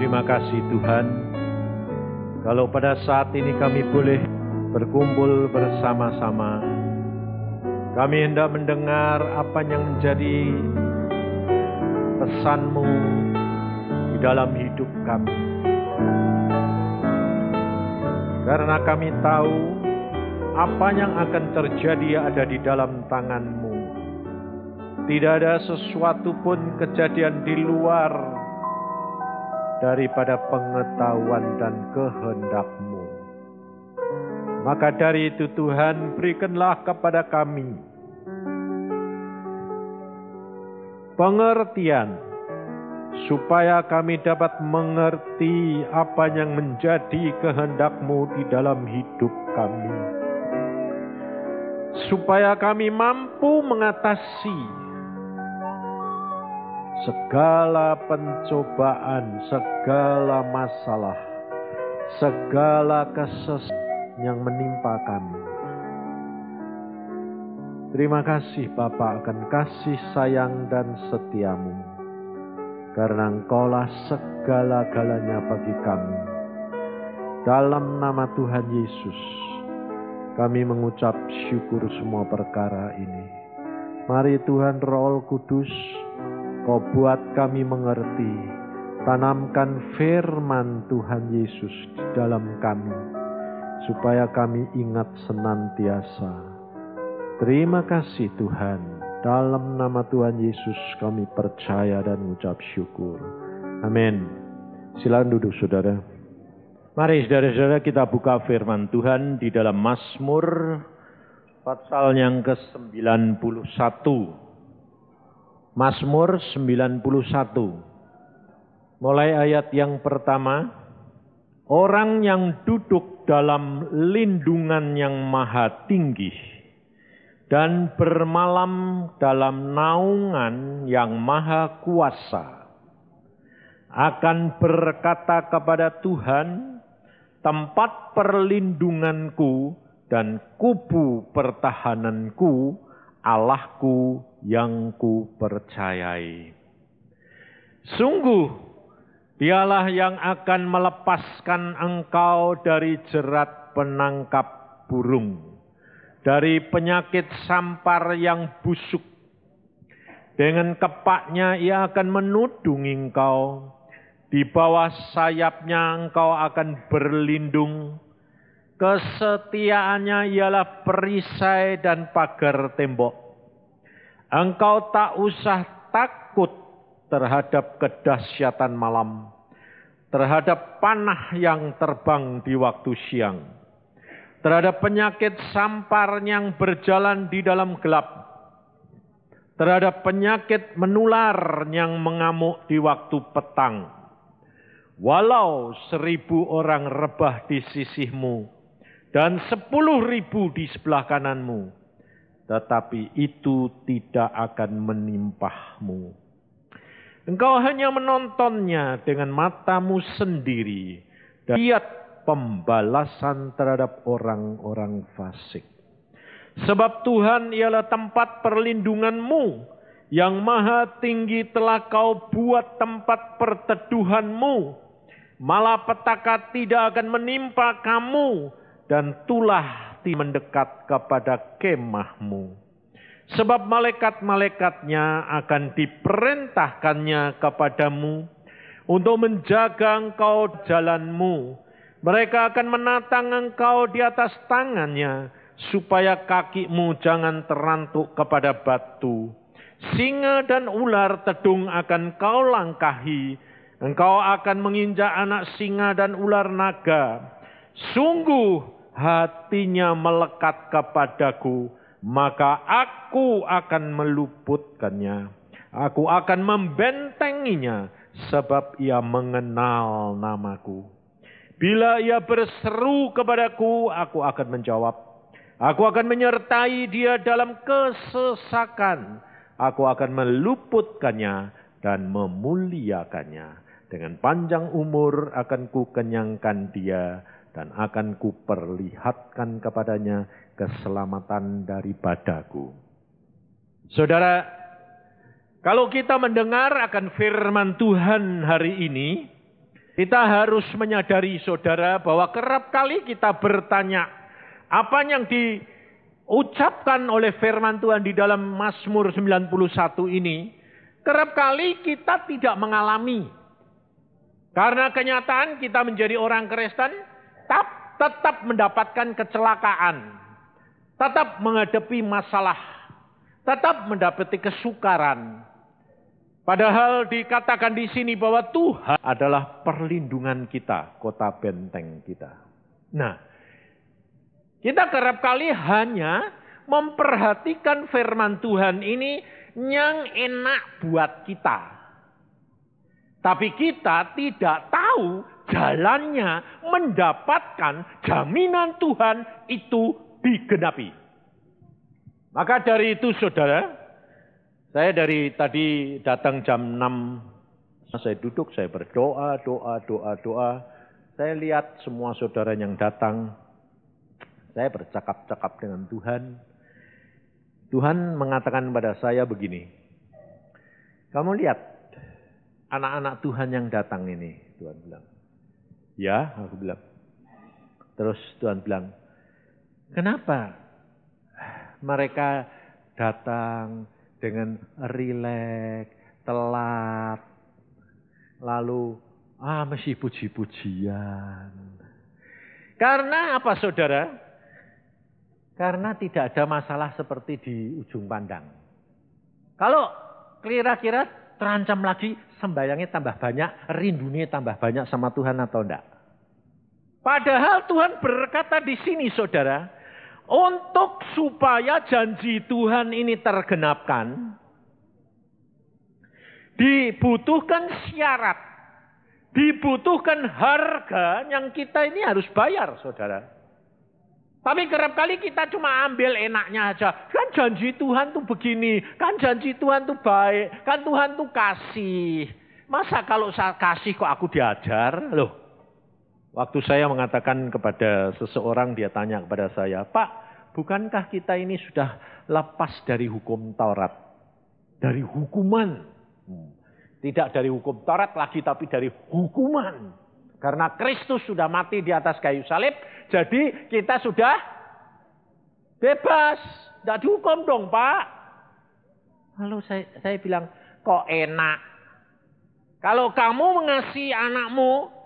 Terima kasih Tuhan, kalau pada saat ini kami boleh berkumpul bersama-sama. Kami hendak mendengar apa yang menjadi pesan-Mu di dalam hidup kami. Karena kami tahu apa yang akan terjadi ada di dalam tangan-Mu. Tidak ada sesuatu pun kejadian di luar daripada pengetahuan dan kehendak-Mu. Maka dari itu Tuhan, berikanlah kepada kami pengertian, supaya kami dapat mengerti apa yang menjadi kehendak-Mu di dalam hidup kami. Supaya kami mampu mengatasi segala pencobaan, segala masalah, segala kesesatan yang menimpa kami. Terima kasih Bapa akan kasih sayang dan setia-Mu, karena Engkaulah segala-galanya bagi kami. Dalam nama Tuhan Yesus, kami mengucap syukur semua perkara ini. Mari Tuhan Roh Kudus, Kau buat kami mengerti, tanamkan firman Tuhan Yesus di dalam kami, supaya kami ingat senantiasa. Terima kasih Tuhan, dalam nama Tuhan Yesus kami percaya dan mengucap syukur. Amin. Silakan duduk saudara. Mari saudara-saudara kita buka firman Tuhan di dalam Mazmur pasal yang ke-91. Mazmur 91. Mulai ayat yang pertama. Orang yang duduk dalam lindungan yang maha tinggi dan bermalam dalam naungan yang maha kuasa akan berkata kepada Tuhan, tempat perlindunganku dan kubu pertahananku, Allahku yang ku percayai. Sungguh Dialah yang akan melepaskan engkau dari jerat penangkap burung, dari penyakit sampar yang busuk. Dengan kepaknya ia akan menudungi engkau, di bawah sayapnya engkau akan berlindung. Kesetiaannya ialah perisai dan pagar tembok. Engkau tak usah takut terhadap kedahsyatan malam, terhadap panah yang terbang di waktu siang, terhadap penyakit sampar yang berjalan di dalam gelap, terhadap penyakit menular yang mengamuk di waktu petang. Walau 1.000 orang rebah di sisimu dan 10.000 di sebelah kananmu, tetapi itu tidak akan menimpahmu. Engkau hanya menontonnya dengan matamu sendiri dan lihat pembalasan terhadap orang-orang fasik. Sebab Tuhan ialah tempat perlindunganmu, yang maha tinggi telah kau buat tempat perteduhanmu. Malapetaka tidak akan menimpa kamu dan tulah tidak mendekat kepada kemahmu. Sebab malaikat-malaikatnya akan diperintahkannya kepadamu untuk menjaga engkau jalanmu. Mereka akan menatang engkau di atas tangannya, supaya kakimu jangan terantuk kepada batu. Singa dan ular tedung akan kau langkahi. Engkau akan menginjak anak singa dan ular naga. Sungguh hatinya melekat kepadaku, maka aku akan meluputkannya. Aku akan membentenginya, sebab ia mengenal namaku. Bila ia berseru kepadaku, aku akan menjawab. Aku akan menyertai dia dalam kesesakan. Aku akan meluputkannya dan memuliakannya. Dengan panjang umur akan kukenyangkan dia, dan akan kuperlihatkan kepadanya keselamatan daripadaku. Saudara, Kalau kita mendengar akan firman Tuhan hari ini, kita harus menyadari saudara bahwa kerap kali kita bertanya, apa yang diucapkan oleh firman Tuhan di dalam Mazmur 91 ini, kerap kali kita tidak mengalami. Karena kenyataan kita menjadi orang Kristen, tetap mendapatkan kecelakaan, tetap menghadapi masalah, tetap mendapati kesukaran. Padahal dikatakan di sini bahwa Tuhan adalah perlindungan kita, kota benteng kita. Nah, kita kerap kali hanya memperhatikan firman Tuhan ini yang enak buat kita. Tapi kita tidak tahu jalannya mendapatkan jaminan Tuhan itu digenapi. Maka dari itu saudara, saya dari tadi datang jam 6, saya duduk, saya berdoa, doa. Saya lihat semua saudara yang datang, saya bercakap-cakap dengan Tuhan. Tuhan mengatakan kepada saya begini, kamu lihat anak-anak Tuhan yang datang ini, Tuhan bilang. Ya, aku bilang. Terus Tuhan bilang, kenapa mereka datang dengan rileks, telat, lalu mesti puji-pujian. Karena apa saudara? Karena tidak ada masalah seperti di ujung pandang. Kalau kira-kira terancam lagi, sembayangnya tambah banyak, rindunya tambah banyak sama Tuhan atau enggak? Padahal Tuhan berkata di sini saudara, untuk supaya janji Tuhan ini tergenapkan, dibutuhkan syarat, dibutuhkan harga yang kita ini harus bayar, saudara. Tapi kerap kali kita cuma ambil enaknya aja. Kan janji Tuhan tuh begini, kan janji Tuhan tuh baik, kan Tuhan tuh kasih. Masa kalau saya kasih kok aku diajar? Loh. Waktu saya mengatakan kepada seseorang, dia tanya kepada saya, Pak, bukankah kita ini sudah lepas dari hukum Taurat? Dari hukuman. Tidak dari hukum Taurat lagi, tapi dari hukuman. Karena Kristus sudah mati di atas kayu salib, jadi kita sudah bebas. Tidak dihukum dong, Pak. Lalu saya bilang, kok enak. Kalau kamu mengasihi anakmu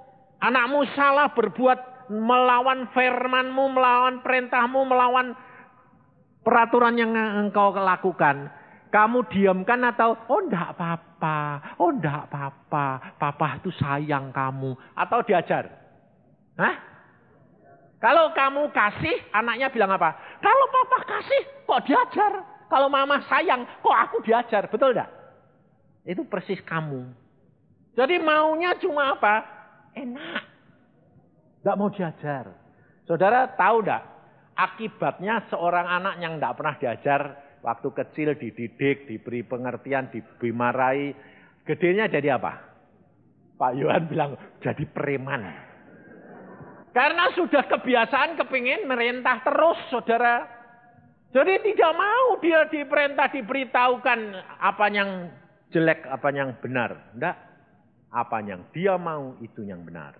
salah berbuat melawan firman-Mu, melawan perintah-Mu, melawan peraturan yang engkau lakukan. Kamu diamkan atau, enggak apa-apa, papa itu sayang kamu. Atau diajar. Hah? Kalau kamu kasih, anaknya bilang apa? Kalau papa kasih, kok diajar? Kalau mama sayang, kok aku diajar? Betul enggak? Itu persis kamu. Jadi maunya cuma apa? Enak. Tidak mau diajar. Saudara tahu tidak? Akibatnya seorang anak yang tidak pernah diajar, waktu kecil dididik, diberi pengertian, dimarahi. Gedenya jadi apa? Pak Yohan bilang, jadi preman. Karena sudah kebiasaan kepingin merintah terus, saudara. Jadi tidak mau dia diperintah, diberitahukan apa yang jelek, apa yang benar. Tidak. Apa yang dia mau itu yang benar.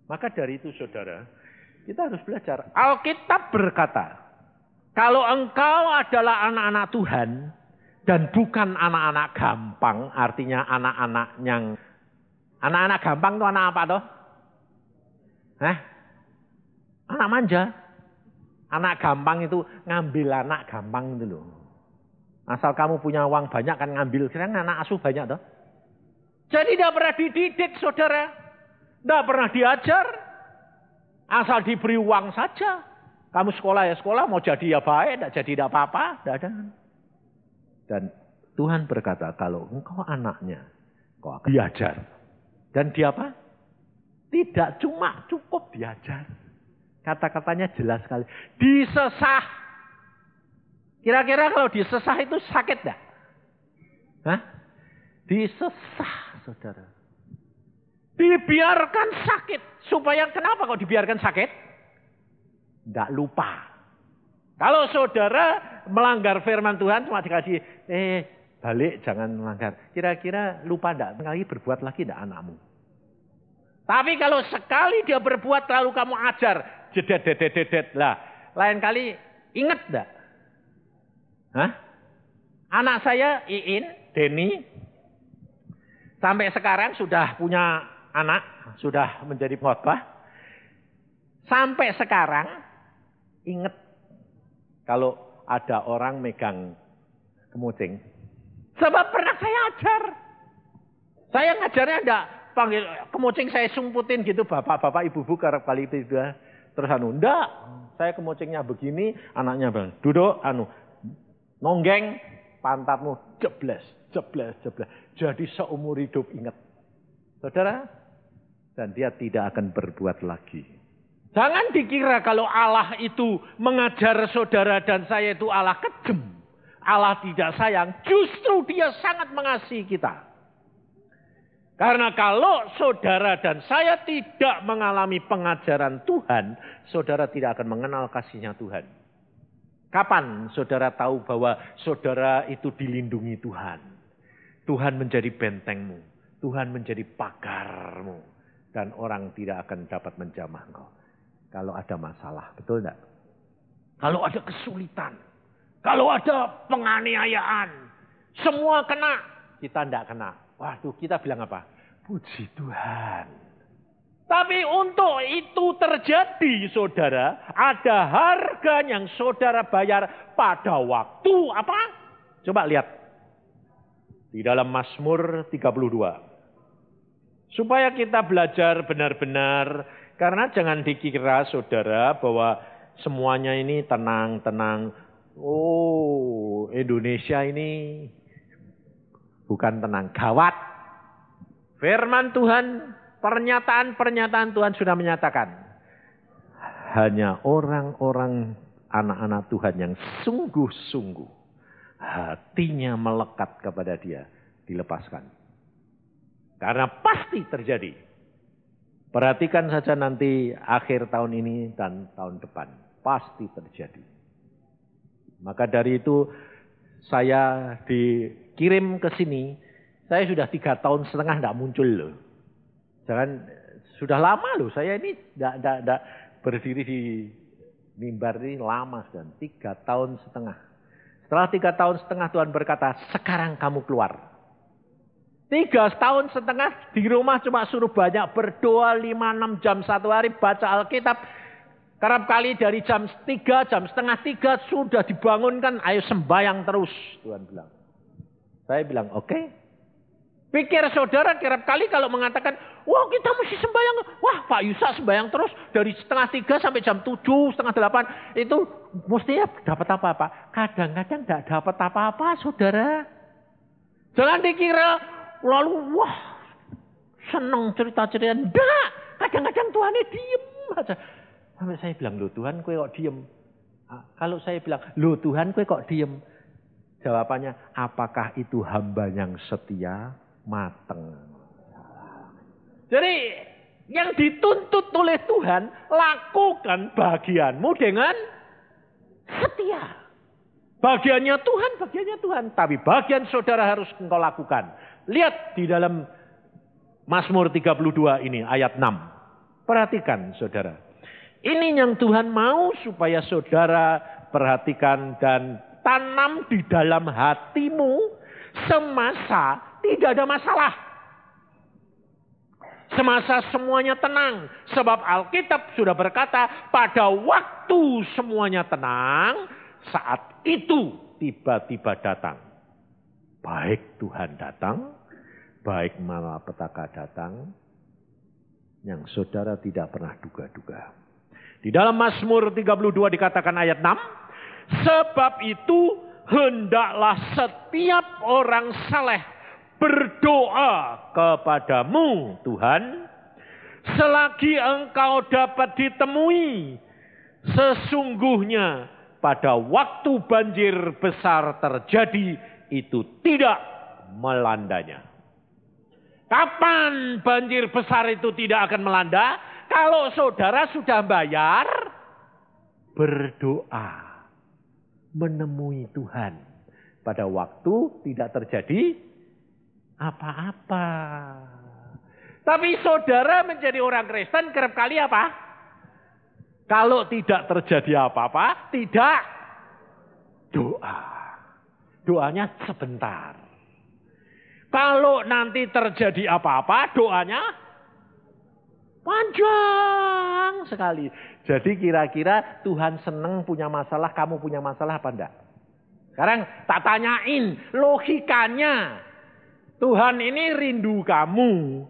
Maka dari itu saudara, kita harus belajar. Alkitab berkata, kalau engkau adalah anak-anak Tuhan dan bukan anak-anak gampang, artinya anak-anak gampang itu anak apa toh? Anak manja. Anak gampang itu ngambil anak gampang itu loh. Asal kamu punya uang banyak kan ngambil, sekarang anak asuh banyak toh. Jadi tidak pernah dididik saudara. Tidak pernah diajar. Asal diberi uang saja. Kamu sekolah ya sekolah, mau jadi ya baik, tidak jadi tidak apa-apa. Tidak ada. Dan Tuhan berkata, kalau engkau anaknya, kau akan diajar. Dan dia apa? Tidak cuma cukup diajar. Kata-katanya jelas sekali. Disesah. Kira-kira kalau disesah itu sakit tidak? Disesah, saudara. Dibiarkan sakit. Supaya kenapa kok dibiarkan sakit? Tidak lupa. Kalau saudara melanggar firman Tuhan cuma dikasih, balik jangan melanggar. Kira-kira lupa enggak kali berbuat lagi enggak anakmu? Tapi kalau sekali dia berbuat lalu kamu ajar, jedet lah. Lain kali ingat enggak? Hah? Anak saya Iin, Denny, sampai sekarang sudah punya anak, sudah menjadi khotbah. Sampai sekarang ingat kalau ada orang megang kemucing. Sebab pernah saya ajar. Saya ngajarnya enggak panggil kemucing saya sumputin gitu bapak-bapak ibu-ibu kerap kali itu sudah terus enggak. Saya kemucingnya begini, anaknya bang duduk nonggeng pantatmu jebles. Jadi seumur hidup ingat. Saudara, dan dia tidak akan berbuat lagi. Jangan dikira kalau Allah itu mengajar saudara dan saya itu Allah kejam. Allah tidak sayang, justru dia sangat mengasihi kita. Karena kalau saudara dan saya tidak mengalami pengajaran Tuhan, saudara tidak akan mengenal kasihnya Tuhan. Kapan saudara tahu bahwa saudara itu dilindungi Tuhan? Tuhan menjadi bentengmu, Tuhan menjadi pagarmu, dan orang tidak akan dapat menjamah engkau. Kalau ada masalah, betul enggak? Kalau ada kesulitan, kalau ada penganiayaan, semua kena, kita enggak kena. Waduh, kita bilang apa? Puji Tuhan. Tapi untuk itu terjadi, saudara, ada harga yang saudara bayar pada waktu apa? Coba lihat. Di dalam Mazmur 32. Supaya kita belajar benar-benar. Karena jangan dikira saudara bahwa semuanya ini tenang-tenang. Oh, Indonesia ini bukan tenang, gawat. Firman Tuhan, pernyataan-pernyataan Tuhan sudah menyatakan. Hanya orang-orang anak-anak Tuhan yang sungguh-sungguh hatinya melekat kepada dia dilepaskan. Karena pasti terjadi. Perhatikan saja nanti akhir tahun ini dan tahun depan. Pasti terjadi. Maka dari itu saya dikirim ke sini. Saya sudah 3 tahun setengah tidak muncul loh. Jangan, sudah lama loh. Saya ini tidak berdiri di mimbar ini lama sudah. 3 tahun setengah. Setelah 3 tahun setengah Tuhan berkata, sekarang kamu keluar. 3 tahun setengah di rumah cuma suruh banyak berdoa 5-6 jam satu hari baca Alkitab. Kerap kali dari jam 3, jam setengah 3 sudah dibangunkan, ayo sembahyang terus. Tuhan bilang. Saya bilang oke. Pikir saudara kerap kali kalau mengatakan, wah kita mesti sembahyang. Wah Pak Yusa sembahyang terus dari setengah 3 sampai jam 7, setengah 8. Itu mestinya dapat apa-apa. Kadang-kadang tidak dapat apa-apa saudara. Jangan dikira lalu wah senang cerita-cerita. Enggak. Kadang-kadang Tuhan ini diem aja. Sampai saya bilang, loh Tuhan kue kok diem? Kalau saya bilang, loh Tuhan kue kok diem? Jawabannya, apakah itu hamba yang setia, mateng? Jadi yang dituntut oleh Tuhan, lakukan bagianmu dengan setia. Bagiannya Tuhan. Tapi bagian saudara harus engkau lakukan. Lihat di dalam Mazmur 32 ini ayat 6. Perhatikan saudara. Ini yang Tuhan mau supaya saudara perhatikan dan tanam di dalam hatimu semasa tidak ada masalah. Semasa semuanya tenang. Sebab Alkitab sudah berkata pada waktu semuanya tenang, saat itu tiba-tiba datang. Baik Tuhan datang, baik malapetaka datang, yang saudara tidak pernah duga-duga. Di dalam Mazmur 32 dikatakan ayat 6. Sebab itu hendaklah setiap orang saleh berdoa kepadamu Tuhan. Selagi engkau dapat ditemui. Sesungguhnya pada waktu banjir besar terjadi itu tidak melandanya. Kapan banjir besar itu tidak akan melanda? Kalau saudara sudah bayar, berdoa, menemui Tuhan. Pada waktu tidak terjadi apa-apa. Tapi saudara menjadi orang Kristen kerap kali apa? Kalau tidak terjadi apa-apa, tidak doa. Doanya sebentar. Kalau nanti terjadi apa-apa, doanya panjang sekali. Jadi kira-kira Tuhan senang punya masalah, kamu punya masalah apa enggak? Sekarang tak tanyain logikanya. Tuhan ini rindu kamu.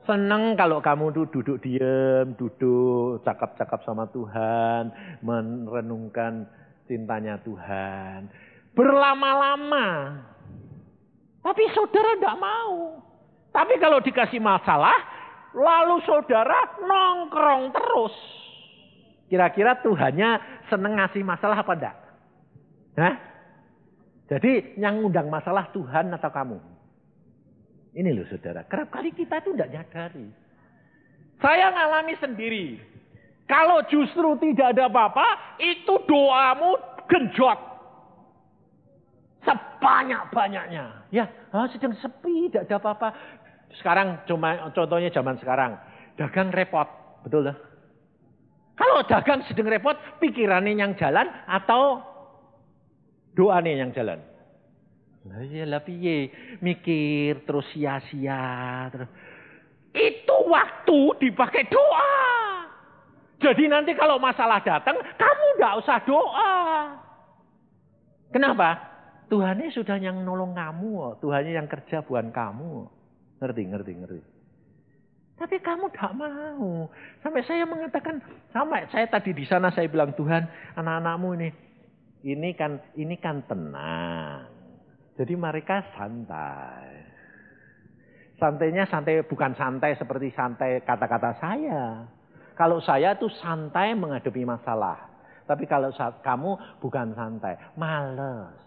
Senang kalau kamu tuh duduk diam, duduk cakap-cakap sama Tuhan, merenungkan cintanya Tuhan. Berlama-lama. Tapi saudara tidak mau. Tapi kalau dikasih masalah, lalu saudara nongkrong terus. Kira-kira Tuhannya seneng ngasih masalah apa enggak? Hah? Jadi yang ngundang masalah Tuhan atau kamu? Ini loh saudara, kerap kali kita itu tidak nyadari. Saya ngalami sendiri. Kalau justru tidak ada apa-apa, itu doamu genjot. Sebanyak-banyaknya. Ya, sedang sepi, tidak ada apa-apa. Sekarang cuma contohnya zaman sekarang. Dagang repot. Betul lah. Kalau dagang sedang repot, pikirannya yang jalan atau doanya yang jalan? Lah iya lah piye. Mikir terus sia-sia. Terus. Itu waktu dipakai doa. Jadi nanti kalau masalah datang, kamu tidak usah doa. Kenapa? Tuhannya sudah yang nolong kamu. Tuhannya yang kerja bukan kamu. Ngerti. Tapi kamu tidak mau. Sampai saya mengatakan, saya tadi di sana saya bilang, Tuhan, anak-anakmu ini kan tenang. Jadi mereka santai. Santainya santai bukan santai seperti santai kata-kata saya. Kalau saya tuh santai menghadapi masalah. Tapi kalau kamu bukan santai, males.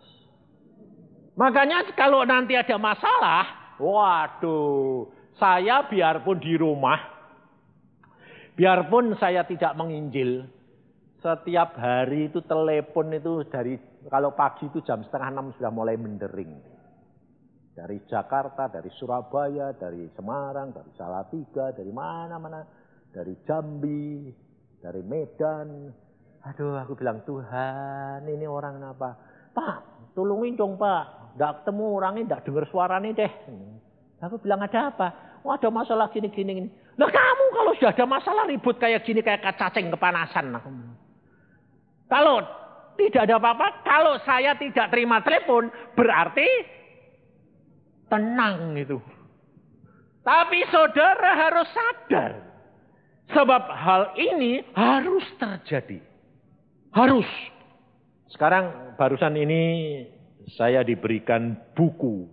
Makanya kalau nanti ada masalah, waduh, saya biarpun di rumah, biarpun saya tidak menginjil, setiap hari itu telepon itu dari, kalau pagi itu jam 5:30 sudah mulai mendering. Dari Jakarta, dari Surabaya, dari Semarang, dari Salatiga, dari mana-mana, dari Jambi, dari Medan. Aduh, aku bilang, Tuhan, ini orang apa? Pak, tolongin dong Pak. Tidak ketemu orangnya, tidak dengar suaranya deh. Aku bilang, ada apa? Oh, ada masalah gini. Nah kamu kalau sudah ada masalah ribut kayak gini, kayak cacing kepanasan. Kalau tidak ada apa-apa, kalau saya tidak terima telepon, berarti tenang itu. Tapi saudara harus sadar. Sebab hal ini harus terjadi. Harus. Sekarang barusan ini saya diberikan buku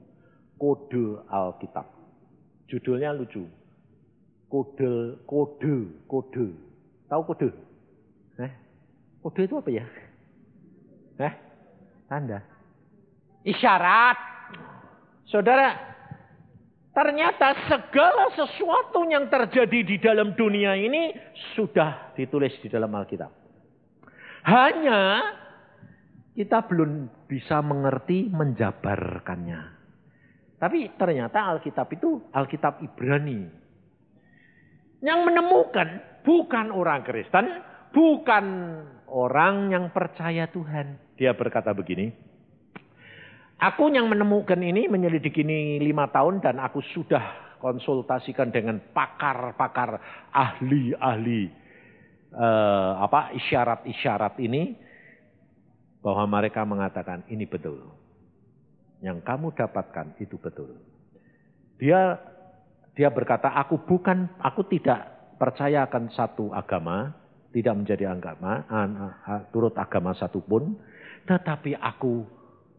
Kode Alkitab. Judulnya lucu. Kode. Tahu kode? Kode itu apa ya? Tanda. Isyarat. Saudara, ternyata segala sesuatu yang terjadi di dalam dunia ini sudah ditulis di dalam Alkitab. Hanya kita belum bisa mengerti menjabarkannya. Tapi ternyata Alkitab itu Alkitab Ibrani. Yang menemukan bukan orang Kristen, bukan orang yang percaya Tuhan. Dia berkata begini, aku yang menemukan ini, menyelidiki ini 5 tahun dan aku sudah konsultasikan dengan pakar-pakar ahli-ahli isyarat-isyarat ini, bahwa mereka mengatakan ini betul. Yang kamu dapatkan itu betul. Dia berkata, aku tidak percaya akan satu agama, tidak menjadi agama, turut agama satupun, tetapi aku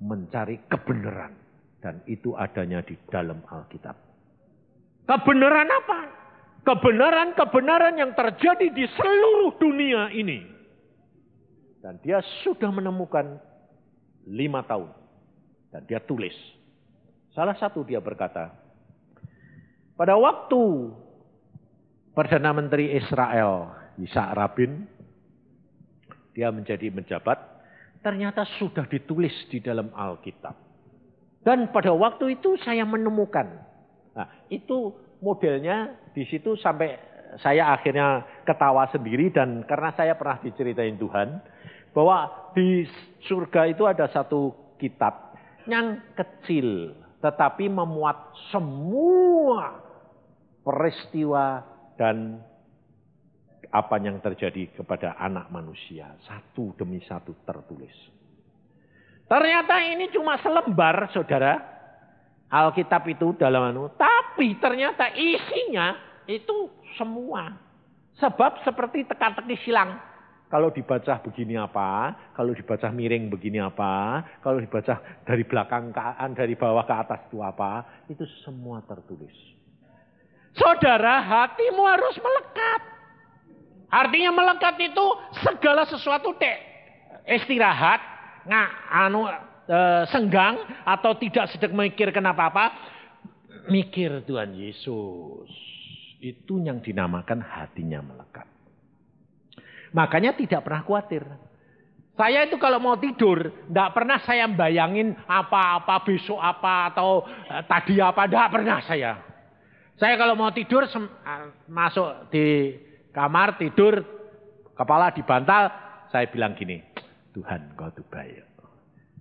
mencari kebenaran. Dan itu adanya di dalam Alkitab. Kebenaran apa? Kebenaran-kebenaran yang terjadi di seluruh dunia ini. Dan dia sudah menemukan 5 tahun. Dan dia tulis. Salah satu dia berkata, pada waktu Perdana Menteri Israel, Yitzhak Rabin, dia menjadi menjabat, ternyata sudah ditulis di dalam Alkitab. Dan pada waktu itu saya menemukan. Nah, itu modelnya di situ sampai saya akhirnya ketawa sendiri. Dan karena saya pernah diceritain Tuhan. Bahwa di surga itu ada satu kitab yang kecil. Tetapi memuat semua peristiwa dan apa yang terjadi kepada anak manusia. Satu demi satu tertulis. Ternyata ini cuma selembar, saudara. Alkitab itu dalam tapi ternyata isinya itu semua. Sebab seperti teka-teki silang. Kalau dibaca begini apa, kalau dibaca miring begini apa, kalau dibaca dari belakang ke dari bawah ke atas itu apa, itu semua tertulis. Saudara, hatimu harus melekat. Artinya melekat itu segala sesuatu istirahat, senggang atau tidak sedang memikirkan apa-apa, mikir Tuhan Yesus. Itu yang dinamakan hatinya melekat. Makanya tidak pernah khawatir. Saya itu kalau mau tidur, tidak pernah saya bayangin apa-apa besok apa atau tadi apa, tidak pernah saya. Saya kalau mau tidur masuk di kamar tidur, kepala di bantal, saya bilang gini, Tuhan Engkau itu baik,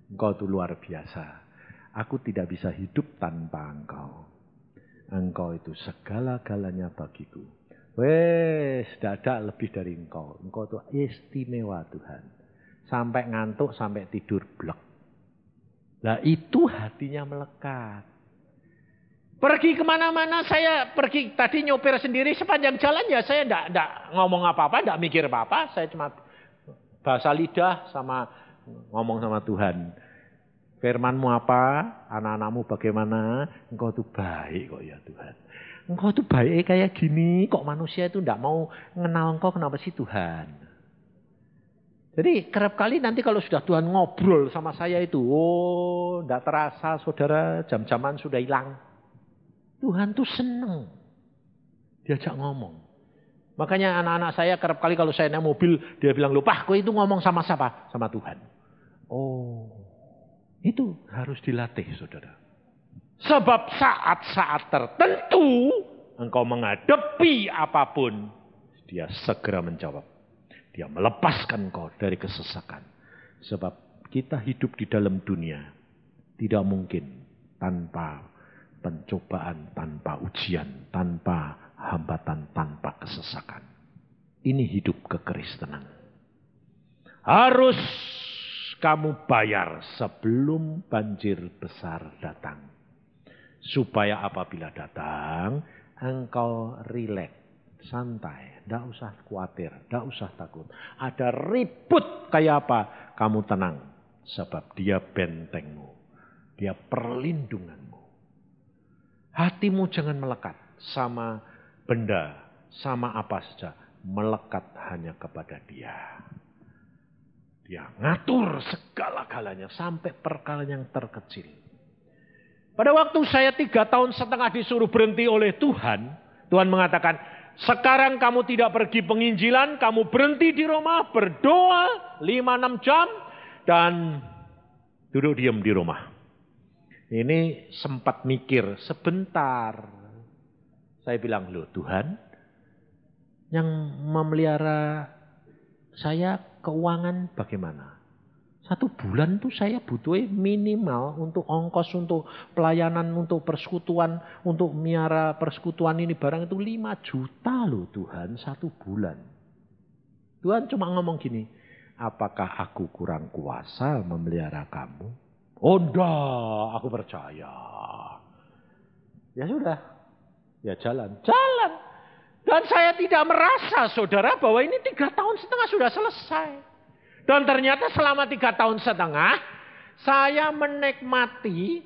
Engkau itu luar biasa. Aku tidak bisa hidup tanpa Engkau. Engkau itu segala-galanya bagiku. Wes, tidak ada lebih dari Engkau. Engkau itu istimewa Tuhan. Sampai ngantuk, sampai tidur blek. Nah itu hatinya melekat. Pergi kemana-mana saya pergi tadi nyopir sendiri sepanjang jalan ya saya enggak ngomong apa-apa, enggak mikir apa-apa. Saya cuma bahasa lidah sama ngomong sama Tuhan. Firman-Mu apa? Anak-anakmu bagaimana? Engkau itu baik kok ya Tuhan. Engkau itu baik kayak gini. Kok manusia itu enggak mau mengenal Engkau, kenapa sih Tuhan? Jadi kerap kali nanti kalau sudah Tuhan ngobrol sama saya itu. Oh enggak terasa saudara jam-jaman sudah hilang. Tuhan tuh seneng diajak ngomong. Makanya anak-anak saya kerap kali kalau saya naik mobil, dia bilang, "Lupa, kau itu ngomong sama siapa? Sama Tuhan." Oh, itu harus dilatih, saudara. Sebab saat-saat tertentu, engkau menghadapi apapun, dia segera menjawab. Dia melepaskan engkau dari kesesakan. Sebab kita hidup di dalam dunia, tidak mungkin tanpa pencobaan, tanpa ujian, tanpa hambatan, tanpa kesesakan. Ini hidup kekristenan. Harus kamu bayar sebelum banjir besar datang. Supaya apabila datang, engkau rileks, santai, tidak usah khawatir, tidak usah takut. Ada ribut kayak apa, kamu tenang. Sebab dia bentengmu, dia perlindunganmu. Hatimu jangan melekat sama benda, sama apa saja. Melekat hanya kepada dia. Dia ngatur segala-galanya sampai perkara yang terkecil. Pada waktu saya 3,5 tahun disuruh berhenti oleh Tuhan. Tuhan mengatakan, sekarang kamu tidak pergi penginjilan, kamu berhenti di rumah, berdoa 5-6 jam. Dan duduk diam di rumah. Ini sempat mikir sebentar. Saya bilang, loh Tuhan, yang memelihara saya keuangan bagaimana? 1 bulan tuh saya butuh minimal untuk ongkos, untuk pelayanan, untuk persekutuan, untuk miara persekutuan ini barang itu 5 juta loh Tuhan 1 bulan. Tuhan cuma ngomong gini, apakah aku kurang kuasa memelihara kamu? Oh enggak, aku percaya. Ya sudah, ya jalan. Dan saya tidak merasa saudara bahwa ini 3,5 tahun sudah selesai. Dan ternyata selama 3,5 tahun saya menikmati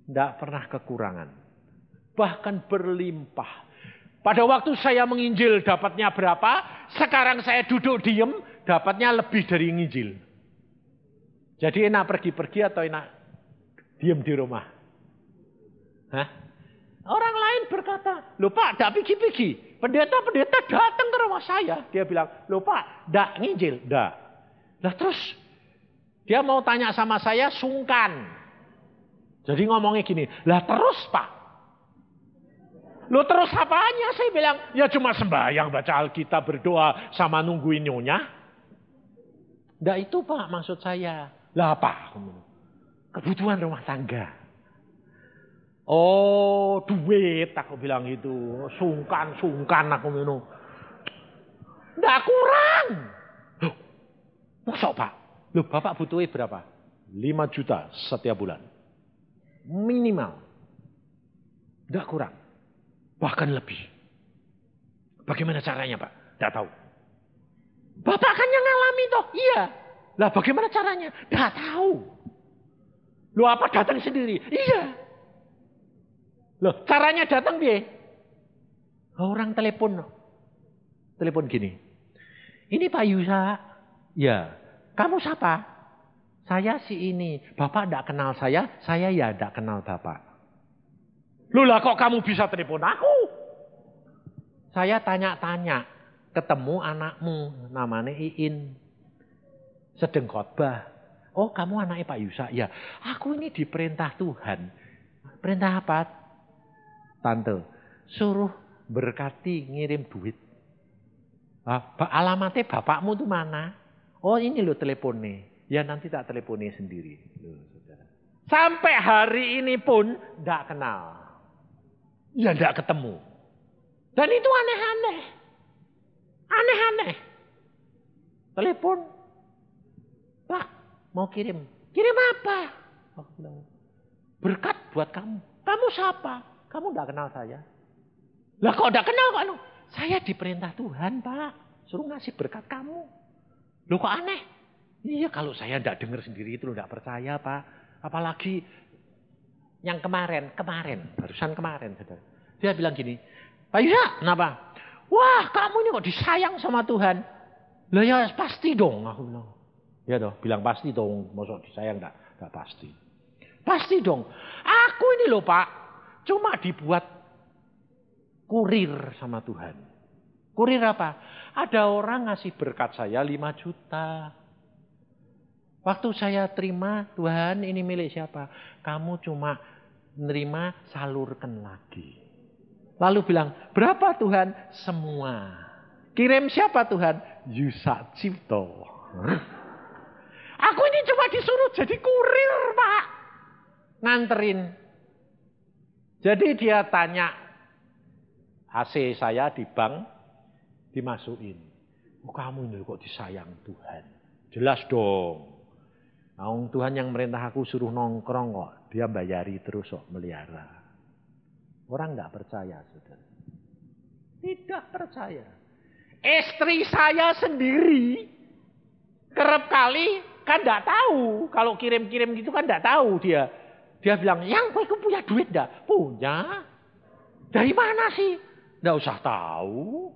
tidak pernah kekurangan. Bahkan berlimpah. Pada waktu saya menginjil dapatnya berapa, sekarang saya duduk diem dapatnya lebih dari nginjil. Jadi enak pergi-pergi atau enak diem di rumah? Hah? Orang lain berkata, loh Pak, tidak pergi-pergi. Pendeta-pendeta datang ke rumah saya. Dia bilang, loh Pak, tidak nginjil. Tidak. Lah terus, Dia mau tanya sama saya, sungkan. Jadi ngomongnya gini, lah terus Pak. Lo terus apanya? Saya bilang, ya cuma sembahyang, baca Alkitab, berdoa, sama nungguin nyonya. Nggak itu Pak maksud saya. Lah apa? Kebutuhan rumah tangga. Oh duit, aku bilang gitu. Sungkan aku minum. Nggak kurang. Loh, masuk Pak? Loh Bapak butuhnya berapa? 5 juta setiap bulan. Minimal. Nggak kurang. Bahkan lebih. Bagaimana caranya Pak? Nggak tahu. Bapak kan yang ngalami toh? Iya. Lah bagaimana caranya? Nggak tahu. Loh apa datang sendiri? Iya. Loh caranya datang dia? Orang telepon. Telepon gini. Ini Pak Yusa. Ya. Kamu siapa? Saya si ini. Bapak tidak kenal saya ya tidak kenal Bapak. Loh lah kok kamu bisa telepon aku? Saya tanya-tanya. Ketemu anakmu. Namanya Iin. Sedang khotbah. Oh kamu anaknya Pak Yusa? Ya. Aku ini diperintah Tuhan. Perintah apa? Tante. Suruh berkati ngirim duit. Alamatnya bapakmu tuh mana? Oh ini lo teleponnya. Ya nanti tak teleponi sendiri. Loh, saudara. Sampai hari ini pun tidak kenal. Ya tidak ketemu. Dan itu aneh-aneh. Aneh-aneh. Telepon. Pak mau kirim. Kirim apa? Aku bilang, berkat buat kamu. Kamu siapa? Kamu tidak kenal saya. Lah kok tidak kenal kan? Saya diperintah Tuhan Pak. Suruh ngasih berkat kamu. Loh kok aneh? Iya kalau saya tidak dengar sendiri itu tidak percaya Pak. Apalagi yang kemarin. Barusan kemarin. Saudara. Dia bilang gini. Pak Yusa kenapa? Wah kamu ini kok disayang sama Tuhan. Lah ya pasti dong. Aku bilang. Ya dong bilang pasti dong. Maksud disayang tidak pasti. Pasti dong. Aku ini loh Pak. Cuma dibuat kurir sama Tuhan. Kurir apa? Ada orang ngasih berkat saya 5 juta. Waktu saya terima, Tuhan ini milik siapa? Kamu cuma nerima salurkan lagi. Lalu bilang, berapa Tuhan? Semua. Kirim siapa Tuhan? Yusa Cipto. Aku ini cuma disuruh jadi kurir Pak. Nganterin. Jadi dia tanya, AC saya di bank, dimasukin. Oh, kamu ini kok disayang Tuhan. Jelas dong. Nah, Tuhan yang merintah aku suruh nongkrong kok. Dia bayari terus kok melihara. Orang nggak percaya, saudara. Tidak percaya. Istri saya sendiri kerap kali kan nggak tahu. Kalau kirim-kirim gitu kan nggak tahu dia. Dia bilang, yang kau punya duit nggak? Punya. Dari mana sih? Nggak usah tahu.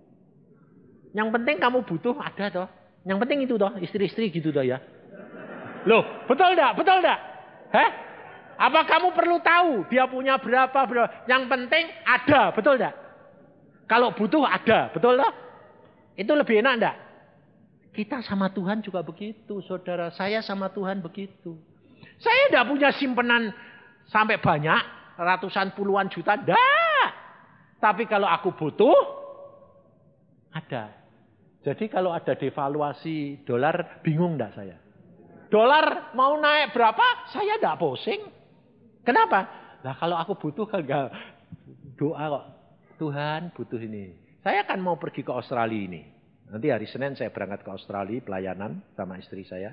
Yang penting kamu butuh ada toh. Yang penting itu toh istri-istri gitu toh ya. Loh, betul enggak? Betul enggak? Heh? Apa kamu perlu tahu dia punya berapa? Yang penting ada, betul enggak? Kalau butuh ada, betul enggak? Itu lebih enak enggak? Kita sama Tuhan juga begitu, saudara. Saya sama Tuhan begitu. Saya enggak punya simpenan sampai banyak, ratusan puluhan juta, enggak. Tapi kalau aku butuh, ada. Jadi kalau ada devaluasi dolar, bingung enggak saya? Dolar mau naik berapa, saya tidak pusing. Kenapa? Nah kalau aku butuh enggak doa kok. Tuhan butuh ini. Saya kan mau pergi ke Australia ini. Nanti hari Senin saya berangkat ke Australia pelayanan sama istri saya.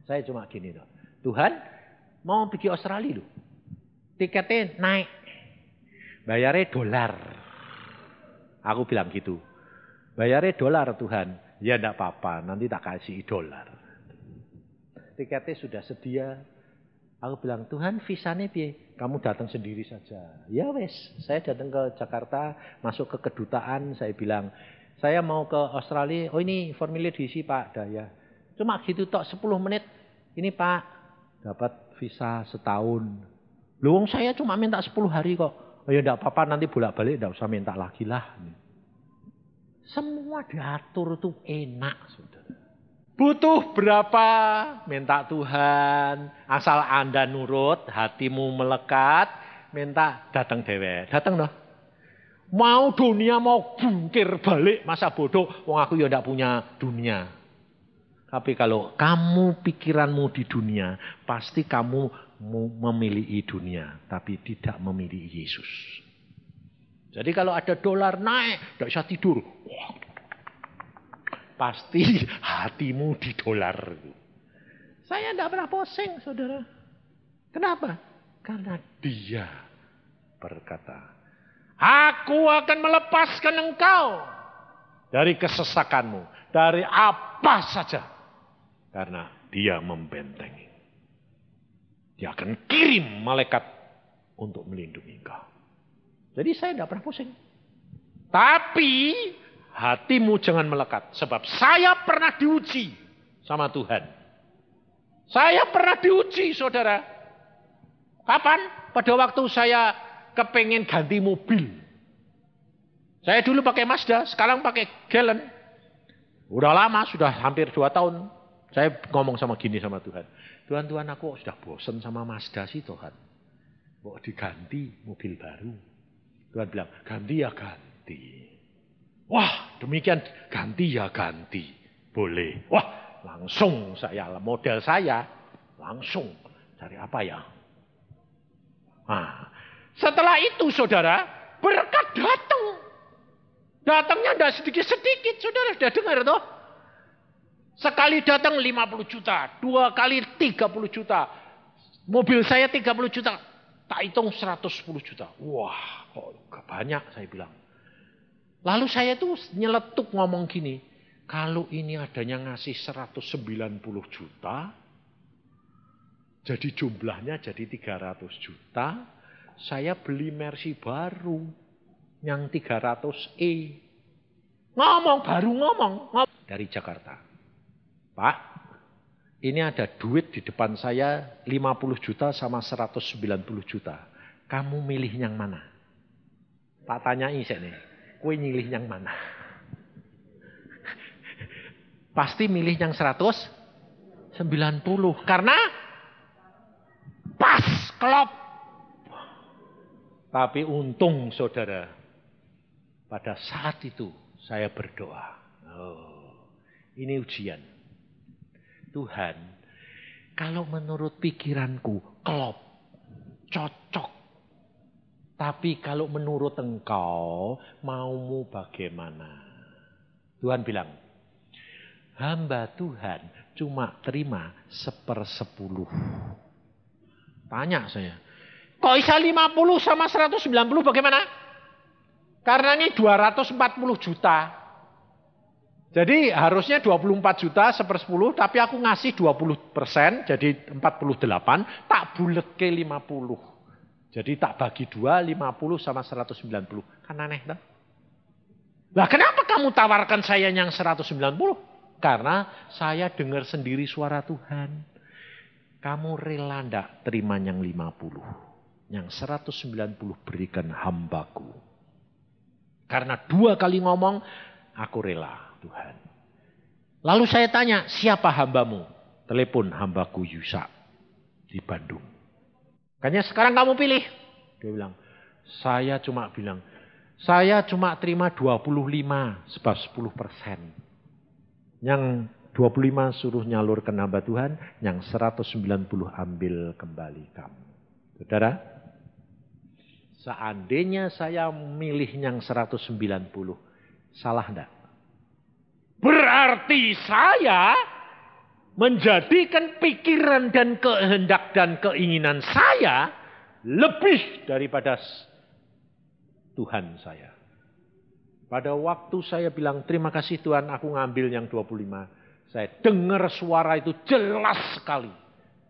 Saya cuma gini loh. Tuhan mau pergi Australia loh. Tiketnya naik. Bayarnya dolar. Aku bilang gitu. Bayarnya dolar Tuhan. Ya enggak apa-apa. Nanti tak kasih dolar. Tiketnya sudah sedia. Aku bilang, Tuhan visanya piye? Kamu datang sendiri saja. Ya wes, saya datang ke Jakarta, masuk ke kedutaan, saya bilang, saya mau ke Australia. Oh ini formulir diisi Pak, daya. Cuma gitu tok 10 menit. Ini Pak, dapat visa setahun. Luang saya cuma minta 10 hari kok. Oh ya enggak apa-apa, nanti bolak-balik enggak usah minta lagi lah. Semua diatur tuh enak, saudara. Butuh berapa? Minta Tuhan. Asal Anda nurut, hatimu melekat, minta datang dewe. Datang loh. Mau dunia mau bungkir balik, masa bodoh. Wong aku ya ndak punya dunia. Tapi kalau kamu pikiranmu di dunia, pasti kamu memilih dunia, tapi tidak memilih Yesus. Jadi kalau ada dolar naik, tidak bisa tidur. Wah, pasti hatimu di dolar. Saya tidak pernah pusing, saudara. Kenapa? Karena dia berkata, aku akan melepaskan engkau dari kesesakanmu, dari apa saja. Karena dia membentengi. Dia akan kirim malaikat untuk melindungi engkau. Jadi saya tidak pernah pusing. Tapi hatimu jangan melekat. Sebab saya pernah diuji sama Tuhan. Saya pernah diuji, saudara. Kapan? Pada waktu saya kepengen ganti mobil. Saya dulu pakai Mazda, sekarang pakai Gallon. Udah lama, sudah hampir 2 tahun. Saya ngomong sama Tuhan. Tuhan, aku sudah bosan sama Mazda sih Tuhan. Mau diganti mobil baru. Tuhan bilang, ganti ya ganti. Wah, demikian ganti ya ganti. Boleh. Wah, langsung model saya langsung cari apa ya? Nah, setelah itu saudara, berkat datang. Datangnya tidak sedikit-sedikit, saudara sudah dengar toh? Sekali datang 50 juta, 2 kali 30 juta. Mobil saya 30 juta, tak hitung 110 juta. Wah, kok banyak saya bilang. Lalu saya tuh nyeletuk ngomong gini, kalau ini adanya ngasih 190 juta, jadi jumlahnya jadi 300 juta, saya beli Mercy baru yang 300e. Baru ngomong dari Jakarta. Pak, ini ada duit di depan saya 50 juta sama 190 juta. Kamu milih yang mana? Tak tanyai saya nih. Kue milih yang mana? Pasti milih yang 190. Karena pas, klop. Tapi untung saudara. Pada saat itu saya berdoa. Ini ujian. Tuhan, kalau menurut pikiranku, klop. Cocok. Tapi kalau menurut engkau, maumu bagaimana? Tuhan bilang, hamba Tuhan cuma terima 1/10. Tanya saya, kok bisa 50 sama 190 bagaimana? Karena ini 240 juta. Jadi harusnya 24 juta 1/10, tapi aku ngasih 20%, jadi 48, tak bulet ke 50. Jadi tak bagi 2, 50 sama 190. Kan aneh tak? Lah kenapa kamu tawarkan saya yang 190? Karena saya dengar sendiri suara Tuhan. Kamu rela ndak terima yang 50? Yang 190 berikan hambaku. Karena 2 kali ngomong, aku rela Tuhan. Lalu saya tanya, siapa hambamu? Telepon hambaku Yusa di Bandung. Makanya sekarang kamu pilih. Dia bilang, saya cuma terima 25, sebab 10%. Yang 25 suruh nyalurkan hamba Tuhan, yang 190 ambil kembali kamu. Saudara, seandainya saya milih yang 190, salah enggak? Berarti saya menjadikan pikiran dan kehendak dan keinginan saya lebih daripada Tuhan saya. Pada waktu saya bilang terima kasih Tuhan, aku ngambil yang 25. Saya dengar suara itu jelas sekali.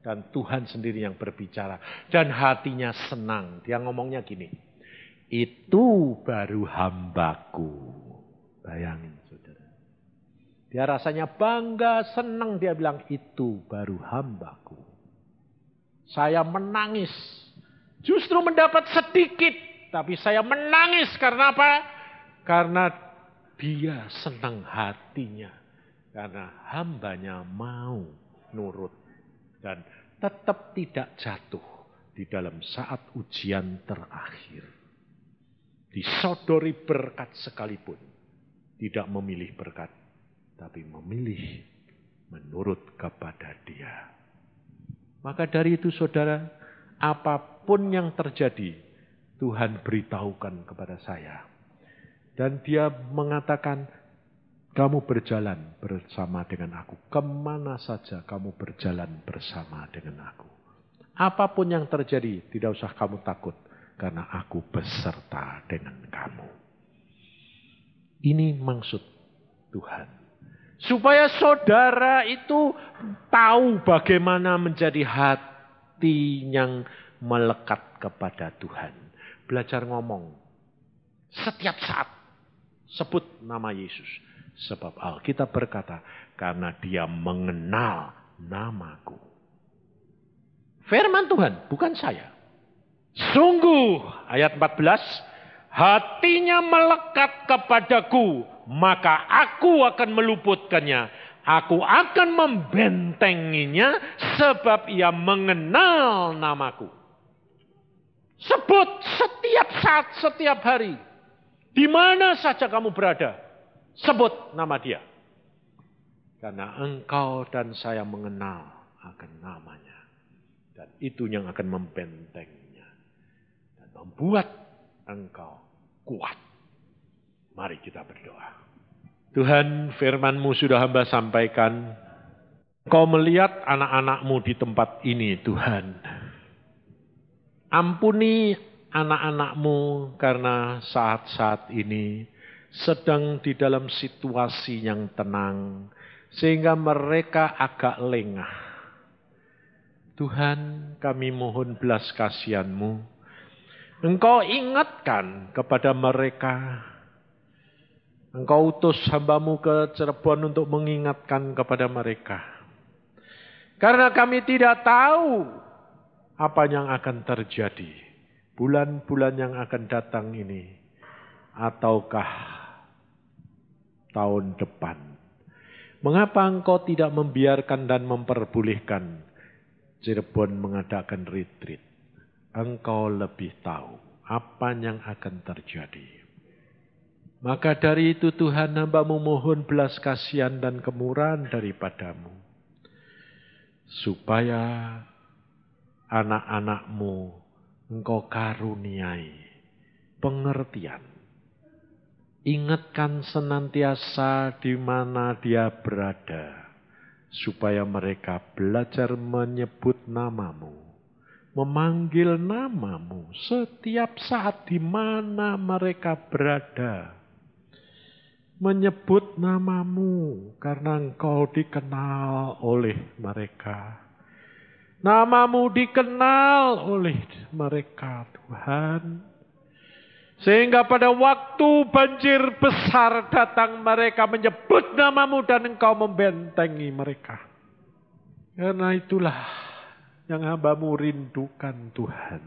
Dan Tuhan sendiri yang berbicara. Dan hatinya senang. Dia ngomongnya gini, itu baru hambaku. Bayangin saudara. Dia rasanya bangga, senang. Dia bilang itu baru hambaku. Saya menangis. Justru mendapat sedikit. Tapi saya menangis karena apa? Karena dia senang hatinya. Karena hambanya mau nurut dan tetap tidak jatuh di dalam saat ujian terakhir. Disodori berkat sekalipun, tidak memilih berkat, tapi memilih menurut kepada Dia. Maka dari itu saudara, apapun yang terjadi, Tuhan beritahukan kepada saya. Dan Dia mengatakan, kamu berjalan bersama dengan aku. Kemana saja kamu berjalan bersama dengan aku. Apapun yang terjadi, tidak usah kamu takut. Karena aku beserta dengan kamu. Ini maksud Tuhan. Supaya saudara itu tahu bagaimana menjadi hati yang melekat kepada Tuhan. Belajar ngomong. Setiap saat sebut nama Yesus. Sebab Alkitab berkata, karena Dia mengenal namaku. Firman Tuhan, bukan saya. Sungguh, ayat 14, hatinya melekat kepadaku, maka aku akan meluputkannya. Aku akan membentenginya, sebab Ia mengenal namaku. Sebut setiap saat, setiap hari. Di mana saja kamu berada. Sebut nama Dia. Karena engkau dan saya mengenal akan namanya. Dan itu yang akan membentengnya. Dan membuat engkau kuat. Mari kita berdoa. Tuhan, firman-Mu sudah hamba sampaikan. Engkau melihat anak-anak-Mu di tempat ini, Tuhan. Ampuni anak-anak-Mu karena saat-saat ini sedang di dalam situasi yang tenang, sehingga mereka agak lengah. Tuhan, kami mohon belas kasihan-Mu. Engkau ingatkan kepada mereka. Engkau utus hamba-Mu ke Cirebon untuk mengingatkan kepada mereka. Karena kami tidak tahu apa yang akan terjadi. Bulan-bulan yang akan datang ini. Ataukah tahun depan. Mengapa engkau tidak membiarkan dan memperbolehkan Cirebon mengadakan retreat? Engkau lebih tahu apa yang akan terjadi. Maka dari itu Tuhan, hamba-Mu mohon belas kasihan dan kemurahan daripada-Mu. Supaya anak-anak-Mu Engkau karuniai pengertian. Ingatkan senantiasa di mana dia berada, supaya mereka belajar menyebut nama-Mu, memanggil nama-Mu setiap saat di mana mereka berada. Menyebut nama-Mu karena Engkau dikenal oleh mereka. Nama-Mu dikenal oleh mereka, Tuhan. Sehingga pada waktu banjir besar datang, mereka menyebut nama-Mu dan Engkau membentengi mereka. Karena itulah yang hamba-Mu rindukan, Tuhan.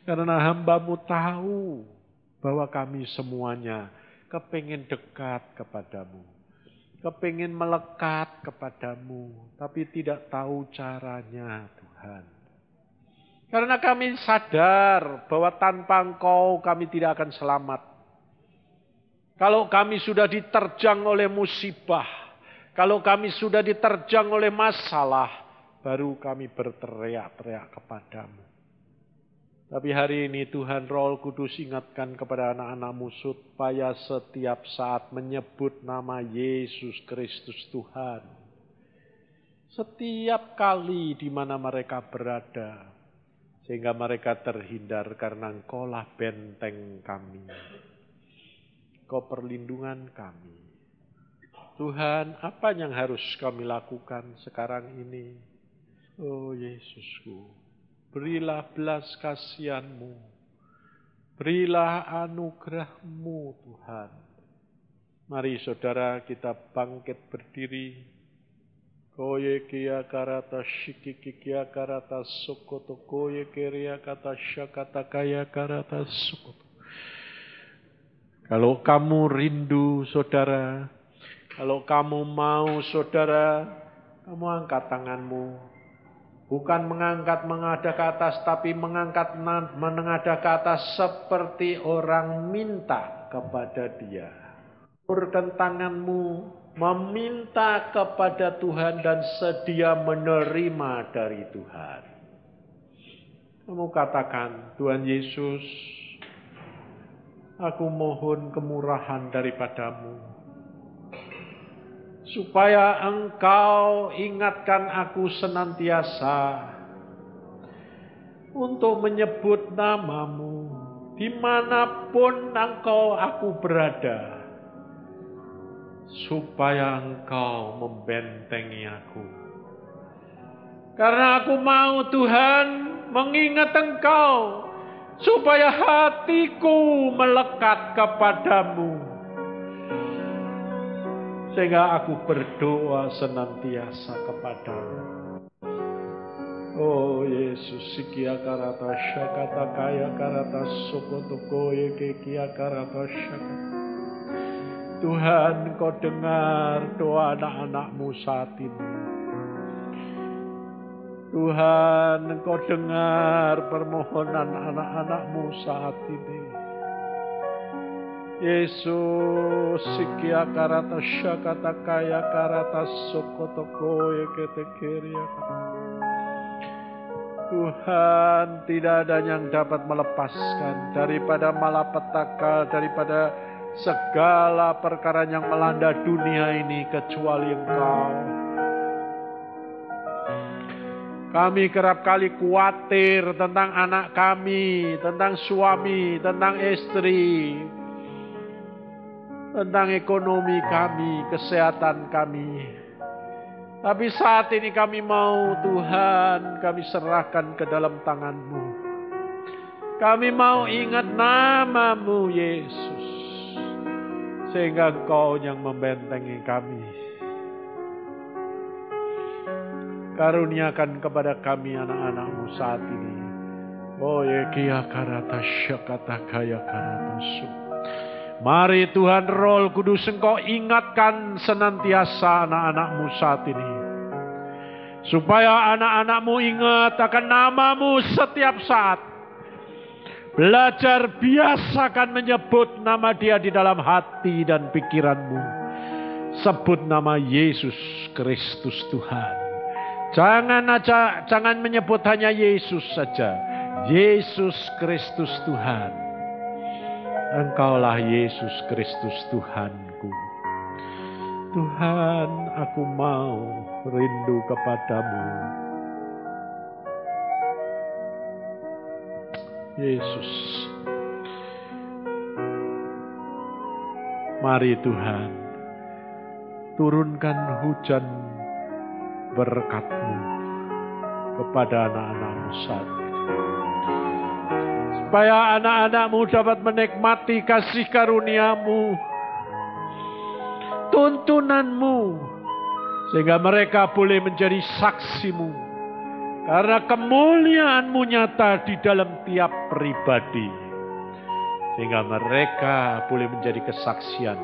Karena hamba-Mu tahu bahwa kami semuanya kepingin dekat kepada-Mu. Kepingin melekat kepada-Mu. Tapi tidak tahu caranya, Tuhan. Karena kami sadar bahwa tanpa Engkau kami tidak akan selamat. Kalau kami sudah diterjang oleh musibah, kalau kami sudah diterjang oleh masalah, baru kami berteriak-teriak kepada-Mu. Tapi hari ini Tuhan Roh Kudus ingatkan kepada anak-anak-Mu supaya setiap saat menyebut nama Yesus Kristus Tuhan. Setiap kali di mana mereka berada. Sehingga mereka terhindar karena Engkaulah benteng kami. Engkau perlindungan kami. Tuhan, apa yang harus kami lakukan sekarang ini? Oh Yesusku, berilah belas kasihan-Mu. Berilah anugerah-Mu Tuhan. Mari saudara kita bangkit berdiri. Koye kia karata shikiki kia karata sokoto koye keria kata syakata kaya karata sokoto. Kalau kamu rindu saudara, Kalau kamu mau, saudara, kamu angkat tanganmu. Bukan menghadap ke atas, tapi menghadap ke atas seperti orang minta kepada Dia. Ulurkan tanganmu, meminta kepada Tuhan dan sedia menerima dari Tuhan. Kamu katakan, Tuhan Yesus, aku mohon kemurahan daripadamu. Supaya Engkau ingatkan aku senantiasa untuk menyebut nama-Mu dimanapun aku berada. Supaya Engkau membentengi aku. Karena aku mau Tuhan mengingat Engkau. Supaya hatiku melekat kepadamu. Sehingga aku berdoa senantiasa kepadamu. Oh Yesus, sikia karata syakata kaya karata sokotoko yekekia karata syakata. Tuhan, Kau dengar doa anak-anak-Mu saat ini. Tuhan, Kau dengar permohonan anak-anak-Mu saat ini. Yesus, sikia karata syakata kaya karata sokotoko yeketekeria. Tuhan, tidak ada yang dapat melepaskan daripada malapetaka, daripada segala perkara yang melanda dunia ini kecuali Engkau. Kami kerap kali khawatir tentang anak kami, tentang suami, tentang istri, tentang ekonomi kami, kesehatan kami. Tapi saat ini kami mau Tuhan, kami serahkan ke dalam tangan-Mu. Kami mau ingat nama-Mu Yesus. Sehingga Engkau yang membentengi kami. Karuniakan kepada kami anak-anak-Mu saat ini. Oh yekia karata syakata kaya karata su. Mari Tuhan Roh Kudus Engkau ingatkan senantiasa anak-anak-Mu saat ini. Supaya anak-anak-Mu ingat akan nama-Mu setiap saat. Belajar biasakan menyebut nama Dia di dalam hati dan pikiranmu. Sebut nama Yesus Kristus Tuhan. Jangan menyebut hanya Yesus saja. Yesus Kristus Tuhan. Engkaulah Yesus Kristus Tuhanku. Tuhan, aku mau rindu kepadamu. Yesus. Mari Tuhan, turunkan hujan berkat-Mu kepada anak-anak-Mu saat ini. Supaya anak-anak-Mu dapat menikmati kasih karunia-Mu, tuntunan-Mu, sehingga mereka boleh menjadi saksi-Mu. Karena kemuliaan-Mu nyata di dalam tiap pribadi. Sehingga mereka boleh menjadi kesaksian.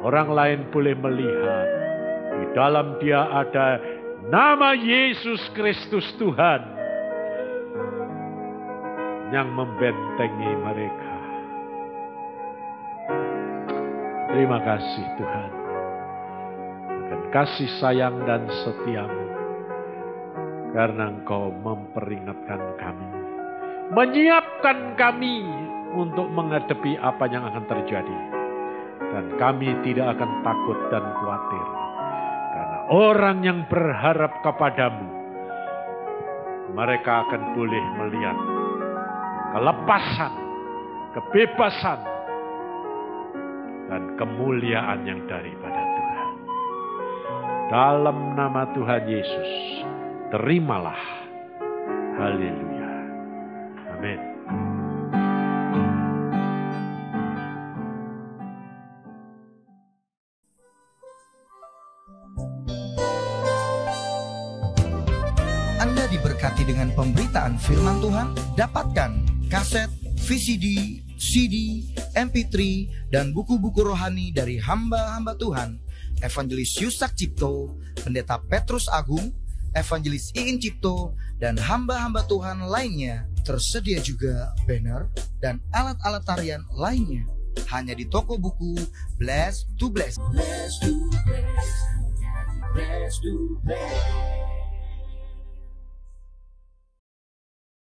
Orang lain boleh melihat. Di dalam Dia ada nama Yesus Kristus Tuhan. Yang membentengi mereka. Terima kasih Tuhan. Akan kasih sayang dan setia-Mu. Karena Engkau memperingatkan kami. Menyiapkan kami untuk menghadapi apa yang akan terjadi. Dan kami tidak akan takut dan khawatir. Karena orang yang berharap kepadamu, mereka akan boleh melihat kelepasan, kebebasan, dan kemuliaan yang daripada Tuhan. Dalam nama Tuhan Yesus, terimalah. Haleluya. Amin. Anda diberkati dengan pemberitaan firman Tuhan. Dapatkan kaset, VCD, CD, MP3, dan buku-buku rohani dari hamba-hamba Tuhan. Evangelis Yusak Cipto, Pendeta Petrus Agung, Evangelis Iin Cipto, dan hamba-hamba Tuhan lainnya. Tersedia juga banner dan alat-alat tarian lainnya. Hanya di toko buku Bless to Bless. Bless to Bless. Bless to Bless.